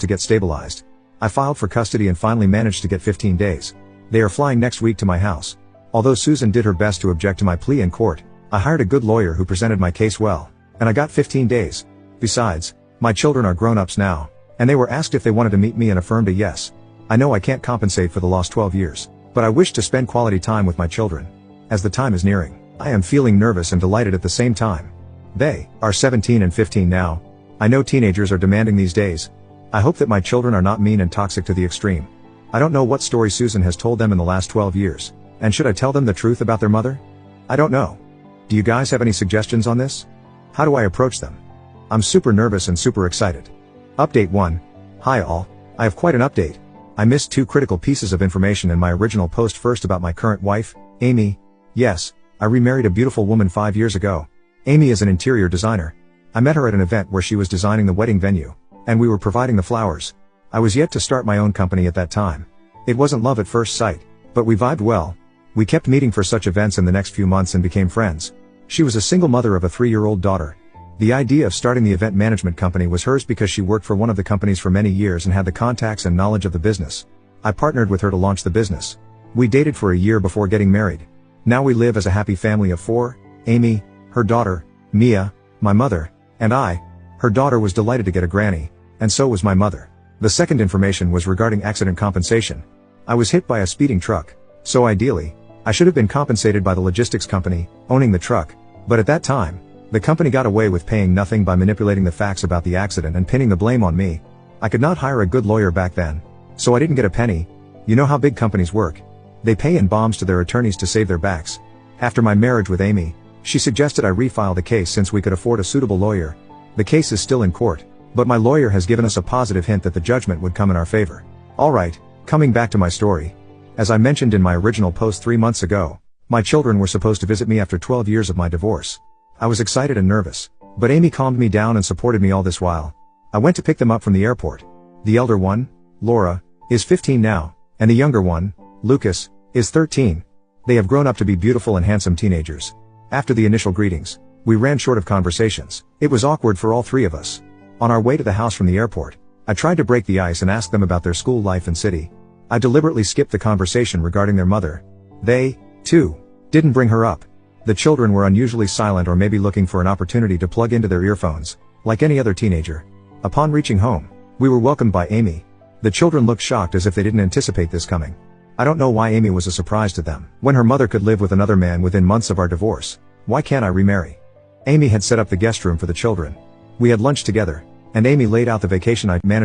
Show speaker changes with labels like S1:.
S1: to get stabilized. I filed for custody and finally managed to get 15 days. They are flying next week to my house. Although Susan did her best to object to my plea in court, I hired a good lawyer who presented my case well, and I got 15 days. Besides, my children are grown-ups now, and they were asked if they wanted to meet me and affirmed a yes. I know I can't compensate for the lost 12 years, but I wish to spend quality time with my children. As the time is nearing, I am feeling nervous and delighted at the same time. They are 17 and 15 now. I know teenagers are demanding these days. I hope that my children are not mean and toxic to the extreme. I don't know what story Susan has told them in the last 12 years, and should I tell them the truth about their mother? I don't know. Do you guys have any suggestions on this? How do I approach them? I'm super nervous and super excited. Update 1. Hi all, I have quite an update. I missed 2 critical pieces of information in my original post. First, about my current wife, Amy. Yes, I remarried a beautiful woman 5 years ago. Amy is an interior designer. I met her at an event where she was designing the wedding venue, and we were providing the flowers. I was yet to start my own company at that time. It wasn't love at first sight, but we vibed well. We kept meeting for such events in the next few months and became friends. She was a single mother of a 3-year-old daughter. The idea of starting the event management company was hers because she worked for one of the companies for many years and had the contacts and knowledge of the business. I partnered with her to launch the business. We dated for a year before getting married. Now we live as a happy family of 4, Amy, her daughter, Mia, my mother, and I. Her daughter was delighted to get a granny, and so was my mother. The second information was regarding accident compensation. I was hit by a speeding truck, so ideally, I should have been compensated by the logistics company owning the truck, but at that time, the company got away with paying nothing by manipulating the facts about the accident and pinning the blame on me. I could not hire a good lawyer back then, so I didn't get a penny. You know how big companies work. They pay in bombs to their attorneys to save their backs. After my marriage with Amy, she suggested I refile the case since we could afford a suitable lawyer. The case is still in court, but my lawyer has given us a positive hint that the judgment would come in our favor. Alright, coming back to my story. As I mentioned in my original post 3 months ago, my children were supposed to visit me after 12 years of my divorce. I was excited and nervous, but Amy calmed me down and supported me all this while. I went to pick them up from the airport. The elder one, Laura, is 15 now, and the younger one, Lucas, is 13. They have grown up to be beautiful and handsome teenagers. After the initial greetings, we ran short of conversations. It was awkward for all 3 of us. On our way to the house from the airport, I tried to break the ice and ask them about their school life and city. I deliberately skipped the conversation regarding their mother. They, too, didn't bring her up. The children were unusually silent, or maybe looking for an opportunity to plug into their earphones, like any other teenager. Upon reaching home, we were welcomed by Amy. The children looked shocked as if they didn't anticipate this coming. I don't know why Amy was a surprise to them, when her mother could live with another man within months of our divorce. Why can't I remarry? Amy had set up the guest room for the children. We had lunch together, and Amy laid out the vacation I'd managed